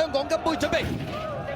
香港金杯準備。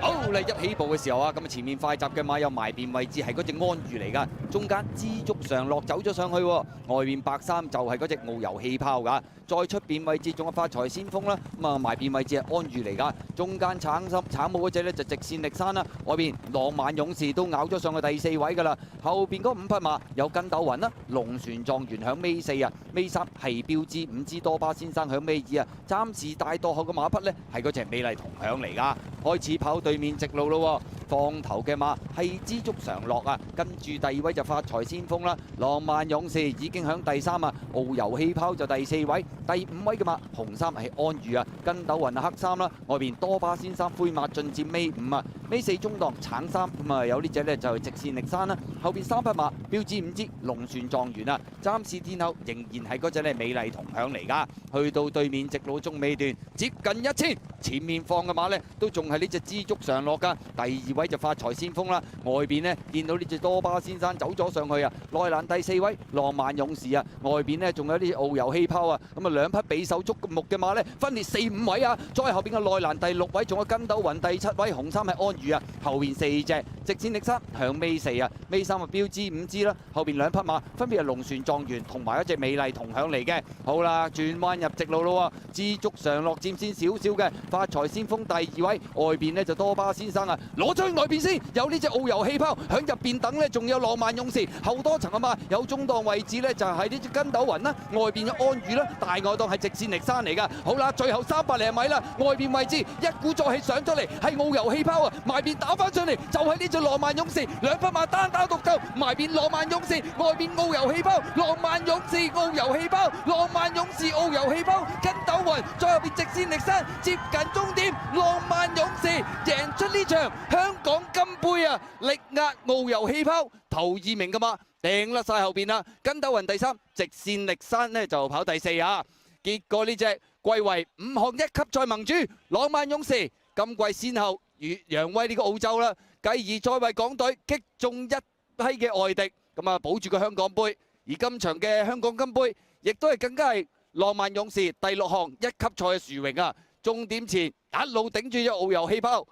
好嚟一起步嘅時候啊，咁啊前面快閘嘅馬有埋邊位置係嗰隻安裕嚟㗎，中間知足常樂走咗上去喎，外面白衫就係嗰隻遨遊氣泡㗎，再出邊位置仲有發財先鋒啦，咁啊埋邊位置係安裕嚟㗎，中間橙帽嗰隻咧就直線力山啦，外邊浪漫勇士都咬咗上去第4位㗎啦，後邊嗰5匹馬有筋斗雲啦，龍船狀元響尾4啊，尾3係標誌5支多巴先生響尾2啊，暫時大墮後嘅馬匹咧係嗰隻美麗同享嚟㗎，開始跑對面直路咯，放頭嘅馬係知足常樂啊，跟住第2位就發財先鋒啦，浪漫勇士已經響第3啊，遨遊氣泡就第4位，第5位嘅馬紅衫係安裕啊，筋斗雲啊黑衫啦，外邊多巴先生灰馬進佔尾5啊，尾4中檔橙衫咁啊有呢隻呢就係直線力山啦，後邊3匹馬標誌5支龍船狀元啊，暫時天后仍然係嗰隻呢美麗同享嚟㗎，去到對面直路中尾段接近1000，前面放嘅馬呢都仲係呢隻知足常樂㗎，第2位就發財先鋒啦，外邊呢見到呢隻多巴先生走咗上去啊，內欄第4位浪漫勇士啊，外邊呢仲有啲遨遊氣泡啊，咁啊2匹比手觸目嘅馬呢分列4、5位啊，再後邊嘅內欄第6位仲有筋斗雲，第7位紅衫係安裕啊，後邊4隻直線力山響尾4啊，尾3啊標誌5支啦，後邊2匹馬分別係龍船狀元同埋一隻美麗同享嚟嘅，好啦轉彎入直路咯喎，知足常樂佔先少少嘅發財先鋒第2位，外邊呢就多巴先生啊，攞咗去外邊先，有呢隻遨遊氣泡響入邊等呢，仲有浪漫勇士，後多層啊嘛，有中檔位置呢，就係呢隻筋斗雲啦，外邊有安裕啦，大外檔係直線力山嚟㗎，好啦，最後300零米啦，外邊位置一鼓作氣上咗嚟，係遨遊氣泡啊，埋邊打翻上嚟就係呢隻浪漫勇士，2匹馬單打獨鬥，埋邊浪漫勇士，外邊遨遊氣泡，浪漫勇士遨遊氣泡，浪漫勇士遨遊氣泡，筋斗雲再後邊直線力山，接近終點，浪漫勇士贏出呢場香港金杯啊！力壓遨遊氣泡，頭2名㗎嘛，掟甩晒後邊啦，筋斗雲第3，直線力山呢就跑第4啊！結果呢隻貴為5項1級賽盟主浪漫勇士，今季先後與揚威呢個澳洲啦，繼而再為港隊擊中一批嘅外敵，咁啊保住個香港杯。而今場嘅香港金杯，亦都係更加係浪漫勇士第6項1級賽嘅殊榮啊！終點前一路頂住隻遨遊氣泡，